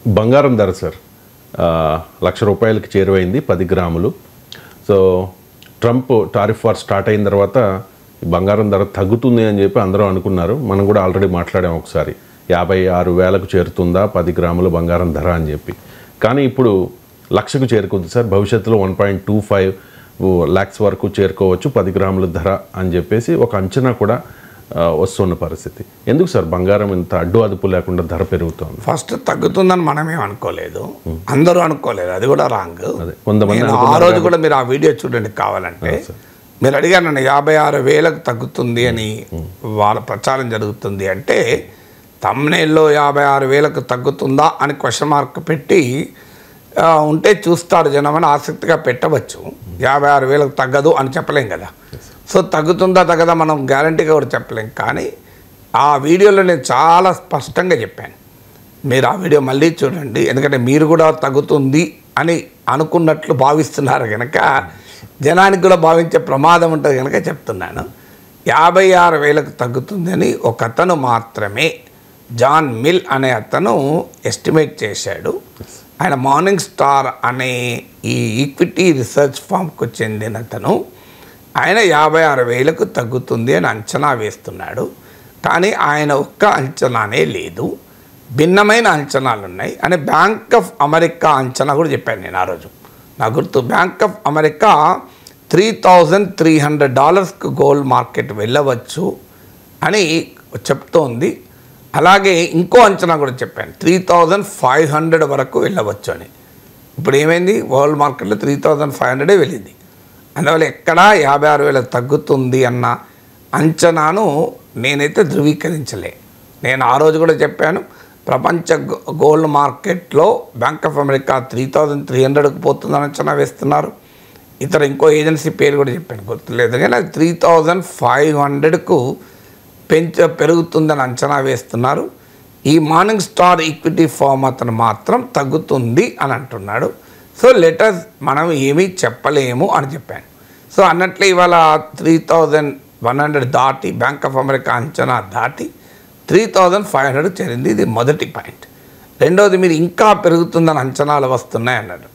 బంగారం ధర సార్ ₹1,00,000 చేరువైంది 10 గ్రాములు. So Trump tariff war start అయిన తర్వాత బంగారం ధర తగ్గుతుంది అని చెప్పి అందరూ అనుకున్నారు. మనం కూడా ఆల్రెడీ మాట్లాడాం ఒకసారి 56,000కు చేరుతుందా 10 గ్రాముల బంగారం ధర అని చెప్పి. కానీ ఇప్పుడు 1,00,000కు చేరుకుంది సార్. భవిష్యత్తులో 1.25 lakhs వరకు చేరుకోవచ్చు 10 గ్రాముల ధర అని చెప్పేసి ఒక అంచనా కూడా వస్తున్న పరిస్థితి. ఎందుకు సార్ బంగారం ఇంత అడ్డు అదుపు లేకుండా ధర పెరుగుతుంది? ఫస్ట్ తగ్గుతుందని మనమేం అనుకోలేదు, అందరూ అనుకోలేదు, అది కూడా రాంగ్. కొంతమంది ఆ రోజు కూడా మీరు ఆ వీడియో చూడండి కావాలంటే. మీరు అడిగారు నన్ను 56,000కు తగ్గుతుంది అని వాళ్ళ ప్రచారం జరుగుతుంది అంటే తమ్నేల్లో 56,000కు తగ్గుతుందా అని క్వశ్చన్ మార్క్ పెట్టి ఉంటే చూస్తారు జనం అని ఆసక్తిగా పెట్టవచ్చు. 56,000కు తగ్గదు అని చెప్పలేం కదా. సో తగ్గుతుందా తగ్గదా మనం గ్యారంటీగా కూడా చెప్పలేం. కానీ ఆ వీడియోలో నేను చాలా స్పష్టంగా చెప్పాను. మీరు ఆ వీడియో మళ్ళీ చూడండి, ఎందుకంటే మీరు కూడా తగ్గుతుంది అని అనుకున్నట్లు భావిస్తున్నారు కనుక జనానికి కూడా భావించే ప్రమాదం ఉంటుంది కనుక చెప్తున్నాను. 56,000కు తగ్గుతుంది అని ఒక అతను మాత్రమే, జాన్ మిల్ అనే అతను ఎస్టిమేట్ చేశాడు. ఆయన మార్నింగ్ స్టార్ అనే ఈ ఈక్విటీ రీసెర్చ్ ఫామ్కు చెందిన అతను. ఆయన 56,000కు తగ్గుతుంది అని అంచనా వేస్తున్నాడు. కానీ ఆయన ఒక్క అంచనానే లేదు, భిన్నమైన అంచనాలు ఉన్నాయి అని బ్యాంక్ ఆఫ్ అమెరికా అంచనా కూడా చెప్పాను నేను ఆ రోజు. నా గుర్తు, బ్యాంక్ ఆఫ్ అమెరికా $3,300కు గోల్డ్ మార్కెట్ వెళ్ళవచ్చు అని చెప్తోంది. అలాగే ఇంకో అంచనా కూడా చెప్పాను, 3,500 వరకు వెళ్ళవచ్చు అని. ఇప్పుడు ఏమైంది, వరల్డ్ మార్కెట్లో 3,500 వెళ్ళింది. అందువల్ల ఎక్కడా 56,000 తగ్గుతుంది అన్న అంచనాను నేనైతే ధృవీకరించలే. నేను ఆ రోజు కూడా చెప్పాను, ప్రపంచ గోల్డ్ మార్కెట్లో బ్యాంక్ ఆఫ్ అమెరికా 3,300కు పోతుందని అంచనా వేస్తున్నారు. ఇతర ఇంకో ఏజెన్సీ పేరు కూడా చెప్పాను, గుర్తులేదు. కానీ అది 3,500కు పెరుగుతుందని అంచనా వేస్తున్నారు. ఈ మార్నింగ్ స్టార్ ఈక్విటీ ఫామ్ అతను మాత్రం తగ్గుతుంది అని అంటున్నాడు. సో లెటర్స్ మనం ఏమీ చెప్పలేము అని చెప్పాను. సో అన్నట్లే ఇవాళ 3,100 దాటి బ్యాంక్ ఆఫ్ అమెరికా అంచనా దాటి 3,500 చేరింది. ఇది మొదటి పాయింట్. రెండవది, మీరు ఇంకా పెరుగుతుందని అంచనాలు వస్తున్నాయి అన్నాడు.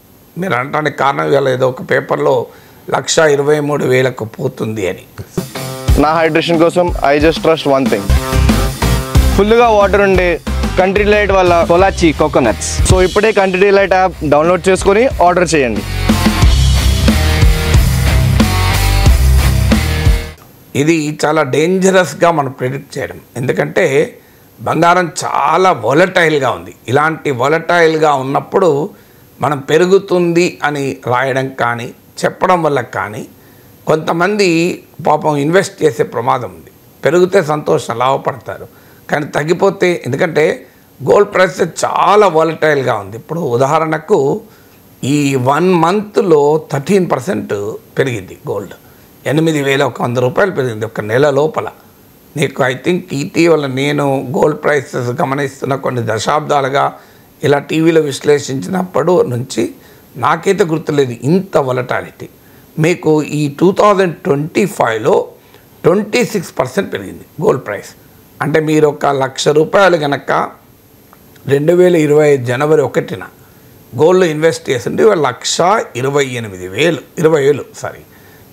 మీరు అనడానికి కారణం ఇవాళ ఏదో ఒక పేపర్లో 1,23,000కు పోతుంది అని. నా హైడ్రేషన్ కోసం I just trust one thing, ఫుల్గా వాటర్ ఉండే కంట్రీ డిలైట్ వల్ల పొలాచి కోకోనట్స్. సో ఇప్పుడే కంట్రీ డిలైట్ యాప్ డౌన్లోడ్ చేసుకొని ఆర్డర్ చేయండి. ఇది చాలా డేంజరస్గా మనం ప్రిడిక్ట్ చేయడం, ఎందుకంటే బంగారం చాలా వోలటైల్గా ఉంది. ఇలాంటి వోలటైల్గా ఉన్నప్పుడు మనం పెరుగుతుంది అని రాయడం కానీ చెప్పడం వల్ల కానీ కొంతమంది పాపం ఇన్వెస్ట్ చేసే ప్రమాదం ఉంది. పెరిగితే సంతోషం, లాభపడతారు. కానీ తగ్గిపోతే, ఎందుకంటే గోల్డ్ ప్రైస్ చాలా వాలటైల్గా ఉంది. ఇప్పుడు ఉదాహరణకు ఈ 1 మంత్లో 13% పెరిగింది గోల్డ్. 8,100 రూపాయలు పెరిగింది ఒక నెల లోపల. నీకు ఐ థింక్ ఇటీవల నేను గోల్డ్ ప్రైసెస్ గమనిస్తున్న కొన్ని దశాబ్దాలుగా ఇలా టీవీలో విశ్లేషించినప్పుడు నుంచి నాకైతే గుర్తులేదు ఇంత వొలటాలిటీ. మీకు ఈ 2025లో 26% పెరిగింది గోల్డ్ ప్రైస్. అంటే మీరు ఒక ₹1,00,000 కనుక 2025 జనవరి 1న గోల్డ్లో ఇన్వెస్ట్ చేసింది 1,28,000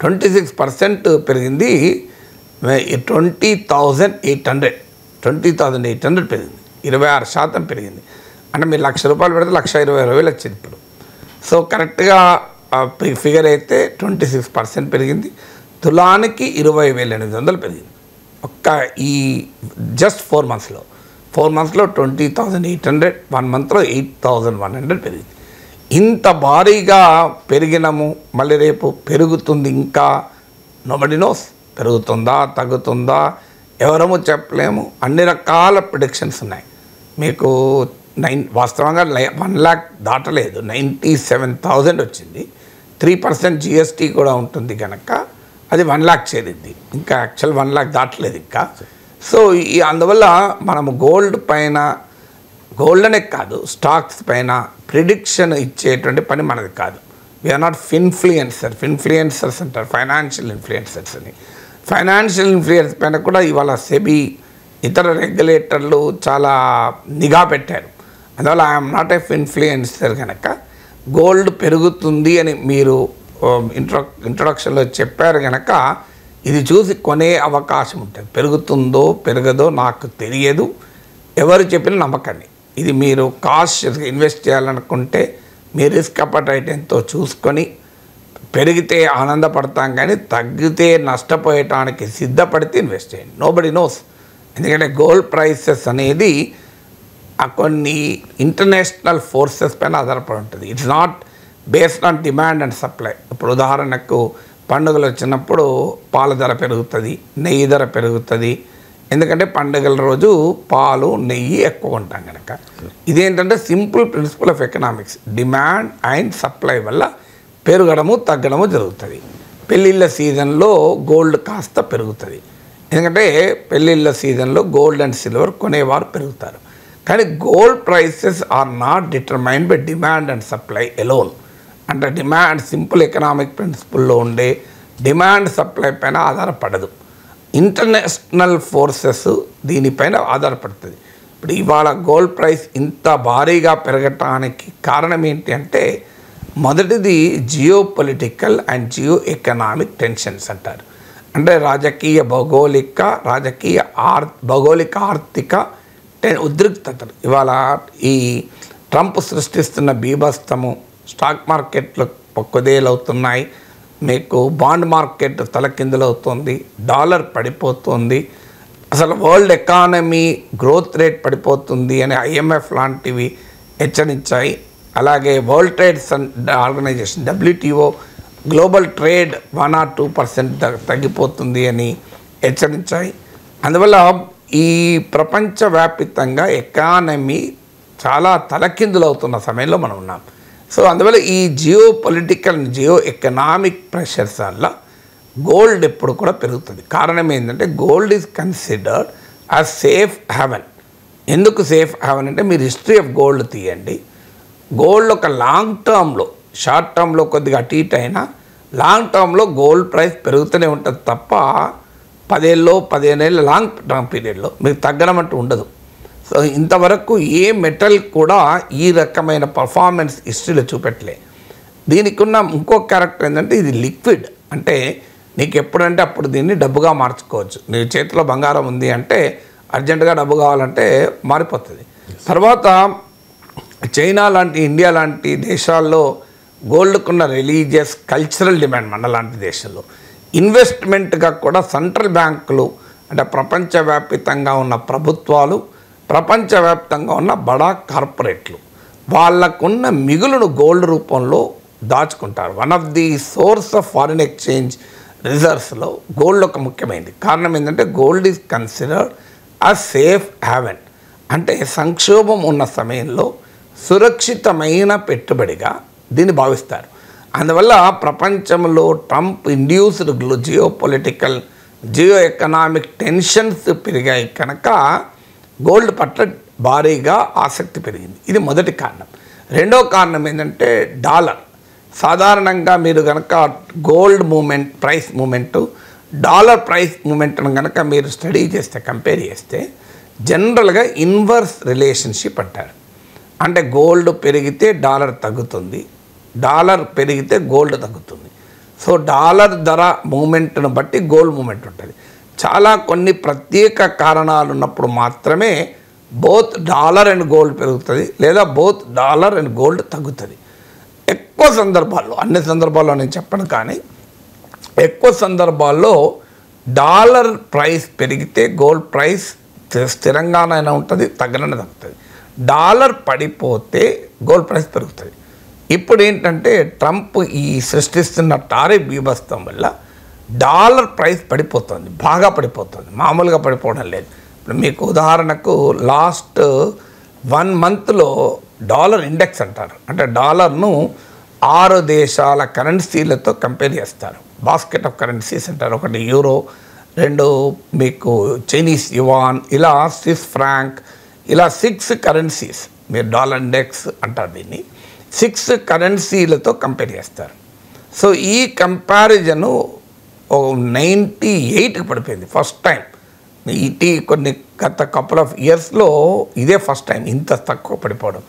26% పెరిగింది. 20,800 పెరిగింది, 26% పెరిగింది. అంటే మీరు ₹1,00,000 పెడితే ₹1,20,000 వచ్చింది ఇప్పుడు. సో కరెక్ట్గా ఫిగర్ అయితే 26% పెరిగింది. తులానికి 20,800 పెరిగింది ఒక్క ఈ జస్ట్ 4 మంత్స్లో. 4 మంత్స్లో 20,800, 1 మంత్లో 8,100 పెరిగింది. ఇంత భారీగా పెరిగినము, మళ్ళీ రేపు పెరుగుతుంది ఇంకా. నోబడీ నోస్, పెరుగుతుందా తగ్గుతుందా ఎవరము చెప్పలేము. అన్ని రకాల ప్రిడిక్షన్స్ ఉన్నాయి. మీకు వాస్తవంగా 1 lakh దాటలేదు, 97,000 వచ్చింది. 3% GST కూడా ఉంటుంది కనుక అది 1 lakh చేరింది. ఇంకా యాక్చువల్ 1 lakh దాటలేదు ఇంకా. సో అందువల్ల మనము గోల్డ్ పైన, గోల్డ్ అనే కాదు స్టాక్స్ పైన ప్రిడిక్షన్ ఇచ్చేటువంటి పని మనది కాదు. వీఆర్ నాట్ ఫిన్ఫ్లుయెన్సర్స్ అంటారు, ఫైనాన్షియల్ ఇన్ఫ్లుయెన్సర్స్ అని. ఫైనాన్షియల్ ఇన్ఫ్లుయెన్స్ పైన కూడా ఇవాళ సెబీ ఇతర రెగ్యులేటర్లు చాలా నిఘా పెట్టారు. అందువల్ల ఐఎమ్ నాట్ ఎ ఇన్ఫ్లుయెన్సర్ కనుక గోల్డ్ పెరుగుతుంది అని మీరు ఇంట్రొడక్షన్లో చెప్పారు కనుక ఇది చూసి కొనే అవకాశం ఉంటుంది. పెరుగుతుందో పెరగదో నాకు తెలియదు, ఎవరు చెప్పినా నమ్మకండి. ఇది మీరు కాషియస్గా ఇన్వెస్ట్ చేయాలనుకుంటే మీ రిస్క్ అపటైట్ ఎంతో చూసుకొని, పెరిగితే ఆనందపడతాం కానీ తగ్గితే నష్టపోయటానికి సిద్ధపడితే ఇన్వెస్ట్ చేయండి. Nobody knows. ఎందుకంటే గోల్డ్ ప్రైసెస్ అనేది కొన్ని ఇంటర్నేషనల్ ఫోర్సెస్ పైన ఆధారపడి ఉంటుంది. It's not based on demand and supply. ఇప్పుడు ఉదాహరణకు పండుగలు వచ్చినప్పుడు పాల ధర పెరుగుతుంది, నెయ్యి ధర పెరుగుతుంది. ఎందుకంటే పండుగల రోజు పాలు నెయ్యి ఎక్కువ కొంటాం కనుక. ఇదేంటంటే simple principal of economics. Demand and supply వల్ల పెరగడము తగ్గడము జరుగుతుంది. పెళ్ళిళ్ళ సీజన్లో గోల్డ్ కాస్త పెరుగుతుంది, ఎందుకంటే పెళ్ళిళ్ళ సీజన్లో గోల్డ్ అండ్ సిల్వర్ కొనేవారు పెరుగుతారు. కానీ gold prices are not determined by demand and supply alone. అంటే డిమాండ్ సింపుల్ ఎకనామిక్ ప్రిన్సిపల్లో ఉండే డిమాండ్ సప్లై పైన ఆధారపడదు. ఇంటర్నేషనల్ ఫోర్సెస్ దీనిపైన ఆధారపడుతుంది. ఇప్పుడు ఇవాళ గోల్డ్ ప్రైస్ ఇంత భారీగా పెరగటానికి కారణం ఏంటి అంటే, మొదటిది geopolitical and geoeconomic tensions అంటారు. అంటే భౌగోళిక ఆర్థిక ఉద్రిక్తతలు. ఇవాళ ఈ ట్రంప్ సృష్టిస్తున్న బీభత్సము, స్టాక్ మార్కెట్లు కుదేలవుతున్నాయి, మీకు బాండ్ మార్కెట్ తలకిందులవుతుంది, డాలర్ పడిపోతుంది, అసలు వరల్డ్ ఎకానమీ గ్రోత్ రేట్ పడిపోతుంది అని IMF లాంటివి హెచ్చరించాయి. అలాగే world trade organization WTO global trade 1 or 2% తగ్గిపోతుంది అని హెచ్చరించాయి. అందువల్ల ఈ ప్రపంచవ్యాప్తంగా ఎకానమీ చాలా తలకిందులవుతున్న సమయంలో మనం ఉన్నాం. సో అందువల్ల ఈ geopolitical geoeconomic pressures వల్ల గోల్డ్ ఎప్పుడు కూడా పెరుగుతుంది. కారణం ఏంటంటే gold is considered as safe haven. ఎందుకు సేఫ్ హెవెన్ అంటే మీరు హిస్టరీ ఆఫ్ గోల్డ్ తీయండి. గోల్డ్ ఒక లాంగ్ టర్మ్లో, షార్ట్ టర్మ్లో కొద్దిగా అటు ఇటు అయినా లాంగ్ టర్మ్లో గోల్డ్ ప్రైస్ పెరుగుతూనే ఉంటుంది తప్ప 10 ఏళ్ళు 15 ఏళ్ళ లాంగ్ టర్మ్ పీరియడ్లో మీకు తగ్గడం అంటూ ఉండదు. సో ఇంతవరకు ఏ మెటల్ కూడా ఈ రకమైన పర్ఫార్మెన్స్ హిస్టరీలో చూపెట్టలే. దీనికి ఉన్న ఇంకో క్యారెక్టర్ ఏంటంటే ఇది లిక్విడ్. అంటే నీకు ఎప్పుడంటే అప్పుడు దీన్ని డబ్బుగా మార్చుకోవచ్చు. నీ చేతిలో బంగారం ఉంది అంటే అర్జెంటుగా డబ్బు కావాలంటే మారిపోతుంది. తర్వాత చైనా లాంటి, ఇండియా లాంటి దేశాల్లో గోల్డ్కున్న రిలీజియస్ కల్చరల్ డిమాండ్ మన లాంటి దేశాల్లో ఇన్వెస్ట్మెంట్గా కూడా సెంట్రల్ బ్యాంకులు, అంటే ప్రపంచవ్యాప్తంగా ఉన్న ప్రభుత్వాలు, ప్రపంచవ్యాప్తంగా ఉన్న బడా కార్పొరేట్లు వాళ్ళకున్న మిగులును గోల్డ్ రూపంలో దాచుకుంటారు. One of the source of foreign exchange రిజర్వ్స్లో గోల్డ్ ఒక ముఖ్యమైనది. కారణం ఏంటంటే gold is considered a safe haven. అంటే సంక్షోభం ఉన్న సమయంలో సురక్షితమైన పెట్టుబడిగా దీన్ని భావిస్తారు. అందువల్ల ప్రపంచంలో Trump induced geo political geoeconomic tensions పెరిగాయి కనుక గోల్డ్ పట్ల భారీగా ఆసక్తి పెరిగింది. ఇది మొదటి కారణం. రెండో కారణం ఏంటంటే డాలర్. సాధారణంగా మీరు కనుక gold moment, price moment, dollar price మూమెంట్ను కనుక మీరు స్టడీ చేస్తే, కంపేర్ చేస్తే జనరల్గా ఇన్వర్స్ రిలేషన్షిప్ అంటారు. అంటే గోల్డ్ పెరిగితే డాలర్ తగ్గుతుంది, డాలర్ పెరిగితే గోల్డ్ తగ్గుతుంది. సో డాలర్ ధర మూమెంట్ను బట్టి గోల్డ్ మూమెంట్ ఉంటుంది. చాలా కొన్ని ప్రత్యేక కారణాలు ఉన్నప్పుడు మాత్రమే బోత్ డాలర్ అండ్ గోల్డ్ పెరుగుతుంది, లేదా బోత్ డాలర్ అండ్ గోల్డ్ తగ్గుతుంది. ఎక్కువ సందర్భాల్లో, అన్ని సందర్భాల్లో నేను చెప్పను, కానీ ఎక్కువ సందర్భాల్లో డాలర్ ప్రైస్ పెరిగితే గోల్డ్ ప్రైస్ స్థిరంగానైనా ఉంటుంది, తగ్గనైనా తగ్గుతుంది. డాలర్ పడిపోతే గోల్డ్ ప్రైస్ పెరుగుతుంది. ఇప్పుడు ఏంటంటే ట్రంప్ ఈ సృష్టిస్తున్న టారిఫ్ బీభత్సం వల్ల డాలర్ ప్రైస్ పడిపోతుంది, బాగా పడిపోతుంది, మామూలుగా పడిపోవడం లేదు. ఇప్పుడు మీకు ఉదాహరణకు లాస్ట్ 1 monthలో డాలర్ ఇండెక్స్ అంటారు. అంటే డాలర్ను 6 దేశాల కరెన్సీలతో కంపేర్ చేస్తారు. బాస్కెట్ ఆఫ్ కరెన్సీస్ అంటారు. ఒకటి యూరో, 2 మీకు చైనీస్ యువాన్, ఇలా స్విస్ ఫ్రాంక్, ఇలా 6 కరెన్సీస్. మీరు డాలర్ ఇండెక్స్ అంటారు దీన్ని. 6 కరెన్సీలతో కంపేర్ చేస్తారు. సో ఈ కంపారిజను 98కి పడిపోయింది ఫస్ట్ టైం. కొన్ని గత కపుల్ ఆఫ్ ఇయర్స్లో ఇదే ఫస్ట్ టైం ఇంత తక్కువ పడిపోవడం.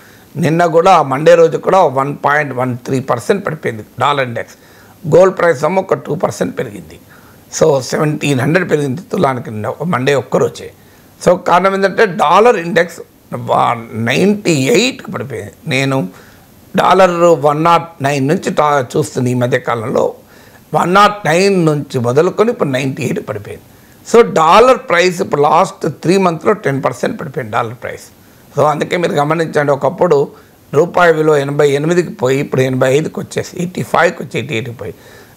నిన్న కూడా మండే రోజు కూడా 1.13% పడిపోయింది డాలర్ ఇండెక్స్. గోల్డ్ ప్రైస్ ఏమో ఒక 2% పెరిగింది. సో 1700 పెరిగింది తులానికి మండే ఒక్కరోజే. సో కారణం ఏంటంటే డాలర్ ఇండెక్స్ 98కి పడిపోయింది. నేను డాలర్ 109 నుంచి చూస్తుంది ఈ మధ్యకాలంలో. 109 నుంచి మొదలుకొని ఇప్పుడు 98 పడిపోయింది. సో డాలర్ ప్రైస్ ఇప్పుడు లాస్ట్ 3 monthsలో 10% పడిపోయింది డాలర్ ప్రైస్. సో అందుకే మీరు గమనించండి, ఒకప్పుడు రూపాయి విలువ 88కి పోయి ఇప్పుడు 85కి వచ్చేసి 85కి వచ్చి 88కి పోయి.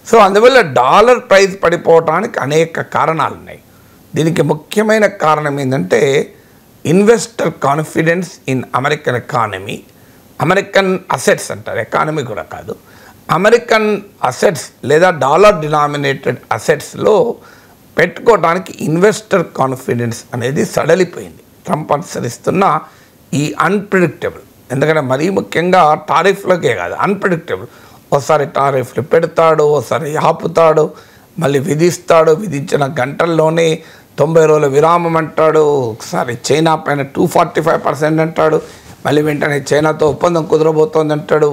సో అందువల్ల డాలర్ ప్రైస్ పడిపోవడానికి అనేక కారణాలు ఉన్నాయి. దీనికి ముఖ్యమైన కారణం ఏంటంటే investor confidence in American economy. American assets అంటారు, ఎకానమీ కూడా కాదు. అమెరికన్ అసెట్స్ లేదా డాలర్ డినామినేటెడ్ అసెట్స్లో పెట్టుకోవడానికి ఇన్వెస్టర్ కాన్ఫిడెన్స్ అనేది సడలిపోయింది. ట్రంప్ అనుసరిస్తున్న ఈ అన్ప్రిడిక్టబుల్, ఎందుకంటే మరీ ముఖ్యంగా టారిఫ్లకే కాదు, అన్ప్రిడిక్టబుల్. ఒకసారి టారిఫ్లు పెడతాడు, ఒకసారి ఆపుతాడు, మళ్ళీ విధిస్తాడు, విధించిన గంటల్లోనే 90 రోజుల విరామం అంటాడు, ఒకసారి చైనా పైన 245% అంటాడు, మళ్ళీ వెంటనే చైనాతో ఒప్పందం కుదరబోతోంది అంటాడు.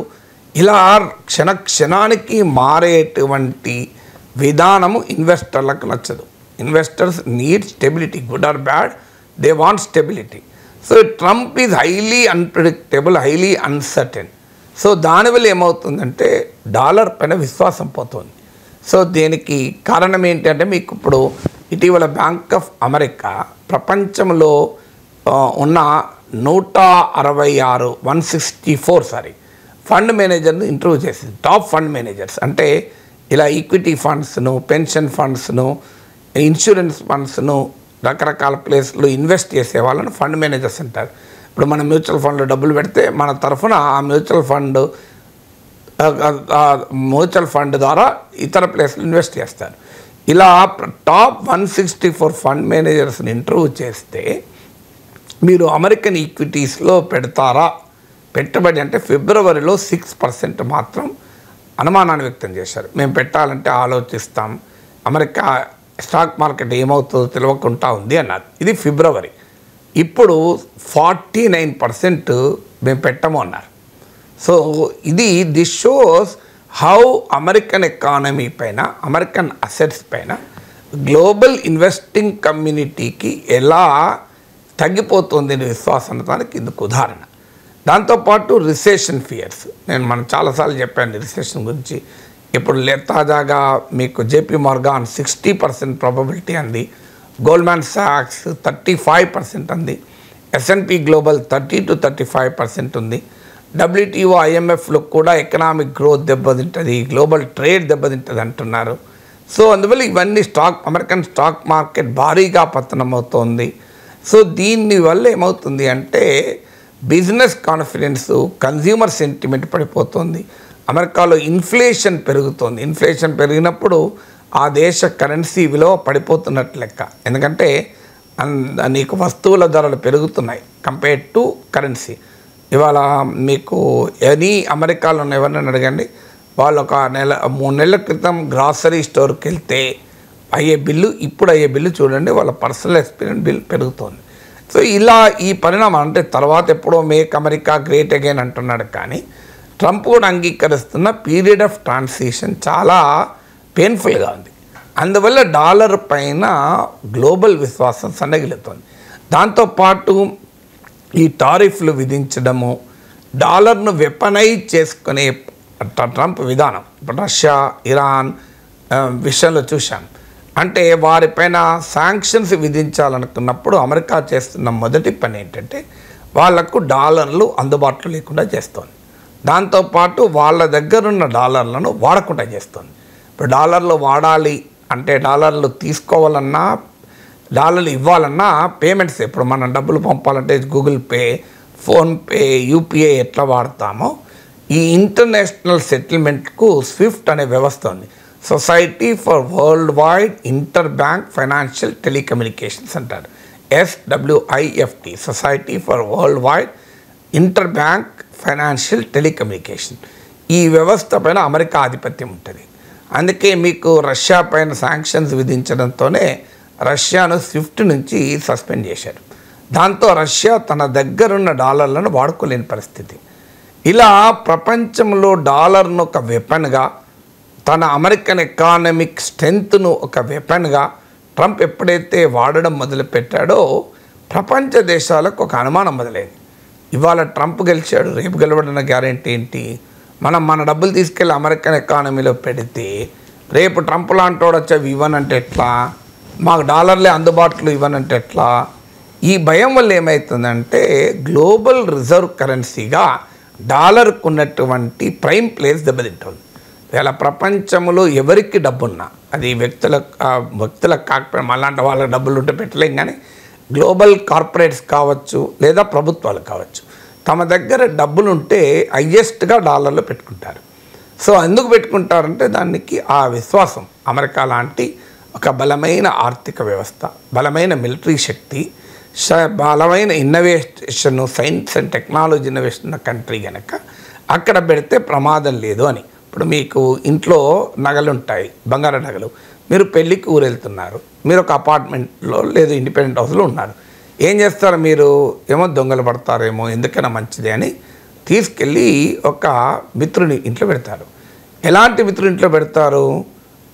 ఇలా క్షణానికి మారేటువంటి విధానము ఇన్వెస్టర్లకు నచ్చదు. Investors need stability, good or bad, they want stability. So Trump is highly unpredictable, highly uncertain. So దానివల్ల ఏమవుతుందంటే డాలర్ పైన విశ్వాసం పోతుంది. సో దీనికి కారణం ఏంటంటే మీకు ఇప్పుడు ఇటీవల బ్యాంక్ ఆఫ్ అమెరికా ప్రపంచంలో ఉన్న 164 ఫండ్ మేనేజర్ని ఇంటర్వ్యూ చేసింది. టాప్ ఫండ్ మేనేజర్స్ అంటే ఇలా ఈక్విటీ ఫండ్స్ను, పెన్షన్ ఫండ్స్ను, ఇన్సూరెన్స్ ఫండ్స్ను, రకరకాల ప్లేస్లో ఇన్వెస్ట్ చేసే వాళ్ళని ఫండ్ మేనేజర్స్ అంటారు. ఇప్పుడు మనం మ్యూచువల్ ఫండ్లో డబ్బులు పెడితే మన తరఫున ఆ మ్యూచువల్ ఫండ్ ద్వారా ఇతర ప్లేస్లో ఇన్వెస్ట్ చేస్తారు. ఇలా టాప్ 164 ఫండ్ మేనేజర్స్ని ఇంటర్వ్యూ చేస్తే మీరు అమెరికన్ ఈక్విటీస్లో పెడతారా, పెట్టుబడి అంటే ఫిబ్రవరిలో 6% మాత్రం అనుమానాన్ని వ్యక్తం చేశారు. మేము పెట్టాలంటే ఆలోచిస్తాం, అమెరికా స్టాక్ మార్కెట్ ఏమవుతుందో తెలియకుండా ఉంది అన్నారు. ఇది ఫిబ్రవరి. ఇప్పుడు 49% మేము పెట్టము అన్నారు. So this shows how American economy పైన, అమెరికన్ అసెట్స్ పైన గ్లోబల్ ఇన్వెస్టింగ్ కమ్యూనిటీకి ఎలా తగ్గిపోతుంది విశ్వాసనతానికి ఇందుకు ఉదాహరణ. దాంతోపాటు రిసెషన్ ఫియర్స్, మనం చాలాసార్లు చెప్పాను రిసెషన్ గురించి. ఇప్పుడు తాజాగా మీకు జేపీ మార్గాన్ 60% ప్రాబబిలిటీ అంది, గోల్డ్మాన్ సాక్స్ 35% అంది, S&P గ్లోబల్ 30 to 35% ఉంది. WTO IMFలో కూడా ఎకనామిక్ గ్రోత్ దెబ్బతింటుంది, గ్లోబల్ ట్రేడ్ దెబ్బతింటుంది అంటున్నారు. సో అందువల్ల ఇవన్నీ అమెరికన్ స్టాక్ మార్కెట్ భారీగా పతనం అవుతోంది. సో దీనివల్ల ఏమవుతుంది అంటే బిజినెస్ కాన్ఫిడెన్స్, కన్జ్యూమర్ సెంటిమెంట్ పడిపోతుంది. అమెరికాలో ఇన్ఫ్లేషన్ పెరుగుతోంది. ఇన్ఫ్లేషన్ పెరిగినప్పుడు ఆ దేశ కరెన్సీ విలువ పడిపోతున్నట్టు లెక్క. ఎందుకంటే నీకు వస్తువుల ధరలు పెరుగుతున్నాయి కంపేర్ టు కరెన్సీ. ఇవాళ మీకు అమెరికాలో ఉన్న ఎవరినైనా అడగండి, వాళ్ళు ఒక 3 నెలల క్రితం గ్రాసరీ స్టోర్కి వెళ్తే ఇప్పుడు అయ్యే బిల్లు చూడండి, వాళ్ళ పర్సనల్ ఎక్స్పీరియన్స్ బిల్ పెరుగుతోంది. సో ఇలా ఈ పరిణామం అంటే తర్వాత ఎప్పుడో మేక్ అమెరికా గ్రేట్ అగైన్ అంటున్నాడు, కానీ ట్రంప్ కూడా అంగీకరిస్తున్న పీరియడ్ ఆఫ్ ట్రాన్సిషన్ చాలా పెయిన్ఫుల్గా ఉంది. అందువల్ల డాలర్ పైన గ్లోబల్ విశ్వాసం సన్నగిలుతోంది. దాంతోపాటు ఈ టారిఫ్లు విధించడము, డాలర్ను వెపనైజ్ చేసుకునే ట్రంప్ విధానం ఇప్పుడు రష్యా, ఇరాన్ విషయంలో చూశాం. అంటే వారిపైన శాంక్షన్స్ విధించాలనుకున్నప్పుడు అమెరికా చేస్తున్న మొదటి పని ఏంటంటే వాళ్లకు డాలర్లు అందుబాటులో లేకుండా చేస్తోంది. దాంతోపాటు వాళ్ళ దగ్గరున్న డాలర్లను వాడకుండా చేస్తుంది. ఇప్పుడు డాలర్లు వాడాలి అంటే, డాలర్లు తీసుకోవాలన్నా, డాలర్లు ఇవ్వాలన్నా పేమెంట్స్, ఇప్పుడు మనం డబ్బులు పంపాలంటే గూగుల్ పే, ఫోన్పే, యూపీఐ ఎట్లా వాడతామో ఈ ఇంటర్నేషనల్ సెటిల్మెంట్కు స్విఫ్ట్ అనే వ్యవస్థ ఉంది. Society for world wide inter bank financial telecommunications అంటారు, SWIFT, society for world wide inter bank financial telecommunication. ఈ వ్యవస్థ పైన అమెరికా ఆధిపత్యం ఉంటుంది. అందుకే మీకు రష్యా పైన శాంక్షన్స్ విధించడంతోనే రష్యాను స్విఫ్ట్ నుంచి సస్పెండ్ చేశారు. దాంతో రష్యా తన దగ్గరున్న డాలర్లను వాడుకోలేని పరిస్థితి. ఇలా ప్రపంచంలో డాలర్ను ఒక వెపన్గా, తన అమెరికన్ ఎకానమిక్ స్ట్రెంగ్త్ను ఒక వెపన్గా ట్రంప్ ఎప్పుడైతే వాడడం మొదలుపెట్టాడో ప్రపంచ దేశాలకు ఒక అనుమానం మొదలైంది. ఇవాళ ట్రంప్ గెలిచాడు, రేపు గెలవడం గ్యారెంటీ ఏంటి? మన డబ్బులు తీసుకెళ్ళి అమెరికన్ ఎకానమీలో పెడితే రేపు ట్రంప్ లాంటి వాడు వచ్చి ఇవ్వనంటే ఎట్లా, మాకు డాలర్లే అందుబాటులో ఇవ్వనంటే ఎట్లా? ఈ భయం వల్ల ఏమవుతుందంటే గ్లోబల్ రిజర్వ్ కరెన్సీగా డాలర్కు ఉన్నటువంటి ప్రైమ్ ప్లేస్ దెబ్బతింటుంది. ఇలా ప్రపంచంలో ఎవరికి డబ్బున్నా, అది వ్యక్తులకు కాకపోయినా అలాంటి వాళ్ళకి డబ్బులు ఉంటే పెట్టలేం, కానీ గ్లోబల్ కార్పొరేట్స్ కావచ్చు లేదా ప్రభుత్వాలు కావచ్చు, తమ దగ్గర డబ్బులు ఉంటే హైయెస్ట్గా డాలర్లో పెట్టుకుంటారు. సో ఎందుకు పెట్టుకుంటారంటే దానికి ఆ విశ్వాసం. అమెరికా లాంటి ఒక బలమైన ఆర్థిక వ్యవస్థ, బలమైన మిలిటరీ శక్తి, బలమైన innovation, science and technology innovation ఉన్న కంట్రీ కనుక అక్కడ పెడితే ప్రమాదం లేదు అని. ఇప్పుడు మీకు ఇంట్లో నగలు ఉంటాయి, బంగారు నగలు, మీరు పెళ్ళికి ఊరెళ్తున్నారు, మీరు ఒక అపార్ట్మెంట్లో లేదు ఇండిపెండెంట్ హౌస్లో ఉన్నారు. ఏం చేస్తారు మీరు? ఏమో దొంగలు పడతారేమో, ఎందుకైనా మంచిదే అని తీసుకెళ్ళి ఒక మిత్రుని ఇంట్లో పెడతారు. ఎలాంటి మిత్రుని ఇంట్లో పెడతారు?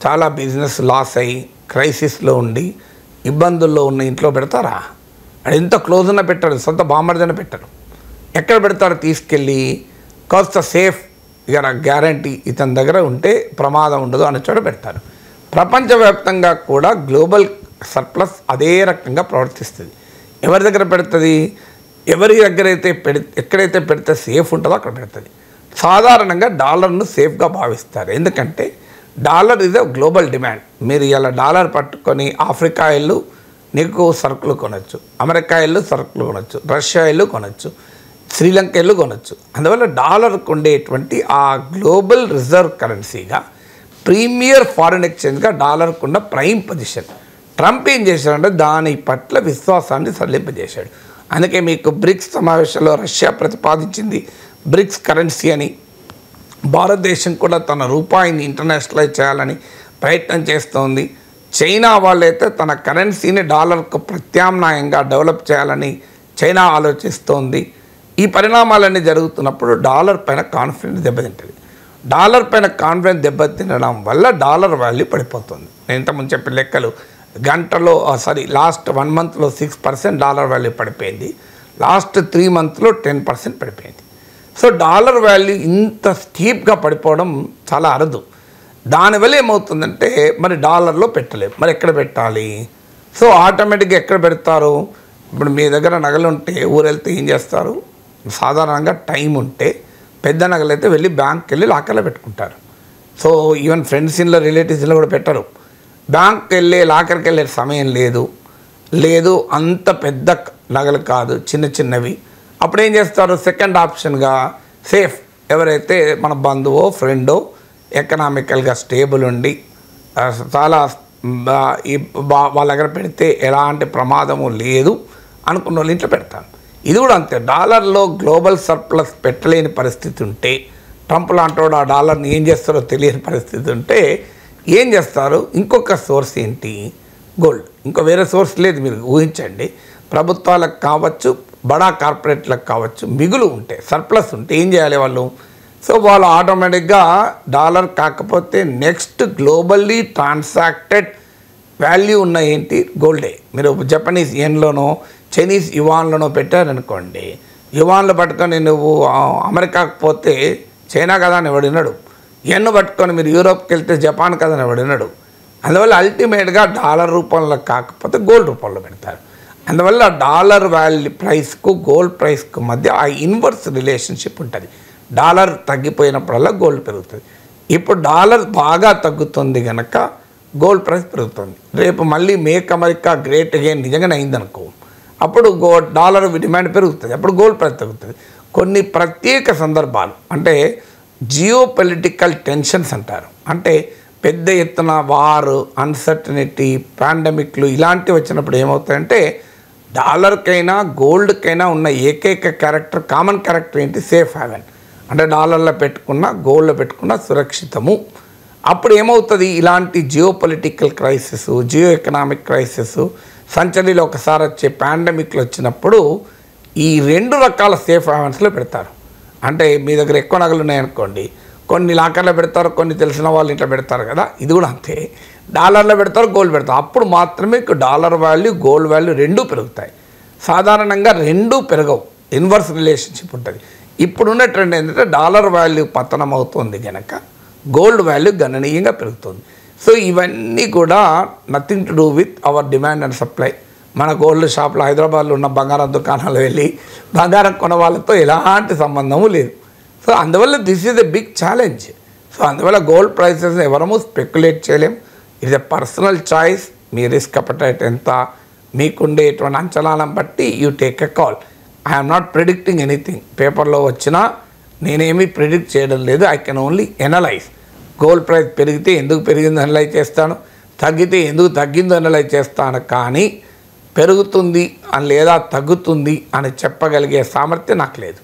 చాలా బిజినెస్ లాస్ అయ్యి క్రైసిస్లో ఉండి ఇబ్బందుల్లో ఉన్న ఇంట్లో పెడతారా? అది ఎంత క్లోజ్ ఉన్నా పెట్టారు, సొంత బాంబర్దైనా పెట్టరు. ఎక్కడ పెడతారు? తీసుకెళ్ళి కాస్త సేఫ్, ఇక గ్యారంటీ ఇతని దగ్గర ఉంటే ప్రమాదం ఉండదు అనే చోట పెడతారు. ప్రపంచవ్యాప్తంగా కూడా గ్లోబల్ సర్ప్లస్ అదే రకంగా ప్రవర్తిస్తుంది. ఎవరి దగ్గర పెడుతుంది? ఎవరి దగ్గర అయితే ఎక్కడైతే పెడితే సేఫ్ ఉంటుందో అక్కడ పెడుతుంది. సాధారణంగా డాలర్ను సేఫ్గా భావిస్తారు. ఎందుకంటే dollar is a global demand. మీరు ఇలా డాలర్ పట్టుకొని ఆఫ్రికా ఇల్లు నీకు సరుకులు కొనవచ్చు, అమెరికా ఇల్లు సరుకులు కొనవచ్చు, రష్యా ఇల్లు కొనవచ్చు, శ్రీలంక ఇల్లు కొనవచ్చు. అందువల్ల డాలర్కు ఉండేటువంటి ఆ గ్లోబల్ రిజర్వ్ కరెన్సీగా, ప్రీమియర్ ఫారిన్ ఎక్స్చేంజ్గా డాలర్కు ఉన్న ప్రైమ్ పొజిషన్. ట్రంప్ ఏం చేశాడంటే దాని పట్ల విశ్వాసాన్ని సడలింపజేశాడు. అందుకే మీకు బ్రిక్స్ సమావేశంలో రష్యా ప్రతిపాదించింది బ్రిక్స్ కరెన్సీ అని. భారతదేశం కూడా తన రూపాయిని ఇంటర్నేషనలైజ్ చేయాలని ప్రయత్నం చేస్తోంది. చైనా వాళ్ళైతే తన కరెన్సీని డాలర్కు ప్రత్యామ్నాయంగా డెవలప్ చేయాలని చైనా ఆలోచిస్తోంది. ఈ పరిణామాలన్నీ జరుగుతున్నప్పుడు డాలర్ పైన కాన్ఫిడెన్స్ దెబ్బతింటుంది. డాలర్ పైన కాన్ఫిడెన్స్ దెబ్బతినడం వల్ల డాలర్ వాల్యూ పడిపోతుంది. నేను ఇంతకుముందు చెప్పిన లెక్కలు లాస్ట్ 1 మంత్లో 6% డాలర్ వాల్యూ పడిపోయింది, లాస్ట్ 3 మంత్స్లో 10% పడిపోయింది. సో డాలర్ వాల్యూ ఇంత స్టీప్గా పడిపోవడం చాలా అరుదు. దానివల్ల ఏమవుతుందంటే మరి డాలర్లో పెట్టలేము, మరి ఎక్కడ పెట్టాలి? సో ఆటోమేటిక్గా ఎక్కడ పెడతారు? ఇప్పుడు మీ దగ్గర నగలు ఉంటే ఊరెళ్తే ఏం చేస్తారు? సాధారణంగా టైం ఉంటే పెద్ద నగలు అయితే వెళ్ళి బ్యాంక్కి వెళ్ళి లాకర్లో పెట్టుకుంటారు. సో ఈవెన్ ఫ్రెండ్స్ ఇన్లో రిలేటివ్స్ ఇన్లో కూడా పెట్టరు. బ్యాంక్కి వెళ్ళి లాకర్కి వెళ్ళే సమయం లేదు, అంత పెద్ద నగలు కాదు, చిన్న చిన్నవి. అప్పుడు ఏం చేస్తారు? సెకండ్ ఆప్షన్గా సేఫ్, ఎవరైతే మన బంధువో ఫ్రెండో ఎకనామికల్గా స్టేబుల్ ఉండి చాలా వాళ్ళ దగ్గర పెడితే ఎలాంటి ప్రమాదము లేదు అనుకున్న వాళ్ళు ఇంట్లో పెడతాను. ఇది కూడా అంతే. డాలర్లో గ్లోబల్ సర్ప్లస్ పెట్టలేని పరిస్థితి ఉంటే, ట్రంప్ లాంటి ఆ డాలర్ని ఏం చేస్తారో తెలియని పరిస్థితి ఉంటే ఏం చేస్తారు? ఇంకొక సోర్స్ ఏంటి? గోల్డ్. ఇంకో వేరే సోర్స్ లేదు. మీరు ఊహించండి, ప్రభుత్వాలకు కావచ్చు, బడా కార్పొరేట్లకు కావచ్చు, మిగులు ఉంటే, సర్ప్లస్ ఉంటే ఏం చేయాలి వాళ్ళు? సో వాళ్ళు ఆటోమేటిక్గా డాలర్ కాకపోతే నెక్స్ట్ గ్లోబల్లీ ట్రాన్సాక్టెడ్ వాల్యూ ఉన్న ఏంటి? గోల్డే. మీరు జపనీస్ యెన్లోనో చైనీస్ యువాన్లోనో పెట్టారనుకోండి, యువాన్లు పట్టుకొని నువ్వు అమెరికాకు పోతే చైనా కదా అని ఎవడినాడు, యెన్ను పట్టుకొని మీరు యూరోప్కి వెళ్తే జపాన్ కదా అని ఎవడినాడు. అందువల్ల అల్టిమేట్గా డాలర్ రూపంలో కాకపోతే గోల్డ్ రూపంలో పెడతారు. అందువల్ల డాలర్ వాల్యూ ప్రైస్కు గోల్డ్ ప్రైస్కు మధ్య ఆ ఇన్వర్స్ రిలేషన్షిప్ ఉంటుంది. డాలర్ తగ్గిపోయినప్పుడల్లా గోల్డ్ పెరుగుతుంది. ఇప్పుడు డాలర్ బాగా తగ్గుతుంది కనుక గోల్డ్ ప్రైస్ పెరుగుతుంది. రేపు మళ్ళీ మేక్ అమెరికా గ్రేట్ అగైన్ నిజంగానే అయిందనుకో, అప్పుడు డాలర్ డిమాండ్ పెరుగుతుంది, అప్పుడు గోల్డ్ ప్రైస్ తగ్గుతుంది. కొన్ని ప్రత్యేక సందర్భాలు అంటే జియో పొలిటికల్ టెన్షన్స్ అంటారు. అంటే పెద్ద ఎత్తున వారు, అన్సర్టనిటీ, పాండమిక్లు ఇలాంటివి వచ్చినప్పుడు ఏమవుతాయంటే డాలర్కైనా గోల్డ్కైనా ఉన్న ఏకైక క్యారెక్టర్, కామన్ క్యారెక్టర్ ఏంటి? Safe haven. అంటే డాలర్లో పెట్టుకున్న గోల్డ్లో పెట్టుకున్న సురక్షితము అప్పుడు ఏమవుతుంది, ఇలాంటి geo political crisis, geo economic crisis, సంచరీలో ఒకసారి వచ్చే పాండమిక్లు వచ్చినప్పుడు ఈ 2 రకాల సేఫ్ హ్యావెన్స్లో పెడతారు. అంటే మీ దగ్గర ఎక్కువ నగలు ఉన్నాయనుకోండి, కొన్ని లాకర్లో పెడతారు, కొన్ని తెలిసిన వాళ్ళు ఇంట్లో పెడతారు కదా, ఇది కూడా అంతే. డాలర్లో పెడతారు, గోల్డ్ పెడతారు. అప్పుడు మాత్రమే డాలర్ వాల్యూ, గోల్డ్ వాల్యూ 2 పెరుగుతాయి. సాధారణంగా 2 పెరగవు, ఇన్వర్స్ రిలేషన్షిప్ ఉంటుంది. ఇప్పుడున్న ట్రెండ్ ఏంటంటే డాలర్ వాల్యూ పతనం అవుతుంది కనుక గోల్డ్ వాల్యూ గణనీయంగా పెరుగుతుంది. సో ఇవన్నీ కూడా nothing to do with our demand and supply. మన గోల్డ్ షాప్లో హైదరాబాద్లో ఉన్న బంగారం దుకాణాలు వెళ్ళి బంగారం కొన్న వాళ్ళతో ఎలాంటి సంబంధము లేదు. సో అందువల్ల this is a big challenge. So అందువల్ల గోల్డ్ ప్రైసెస్ ఎవరము స్పెక్యులేట్ చేయలేం. It's a personal choice. మీ రిస్క్ అపటైట్ ఎంత, మీకుండేటువంటి అంచనాలను బట్టి you take a call. I'm not predicting anything. పేపర్లో వచ్చినా నేనేమీ ప్రిడిక్ట్ చేయడం లేదు. I can only analyse. Gold price పెరిగితే ఎందుకు పెరిగిందో అనలైజ్ చేస్తాను, తగ్గితే ఎందుకు తగ్గిందో అనలైజ్ చేస్తాను. కానీ పెరుగుతుంది అని లేదా తగ్గుతుంది అని చెప్పగలిగే సామర్థ్యం నాకు లేదు.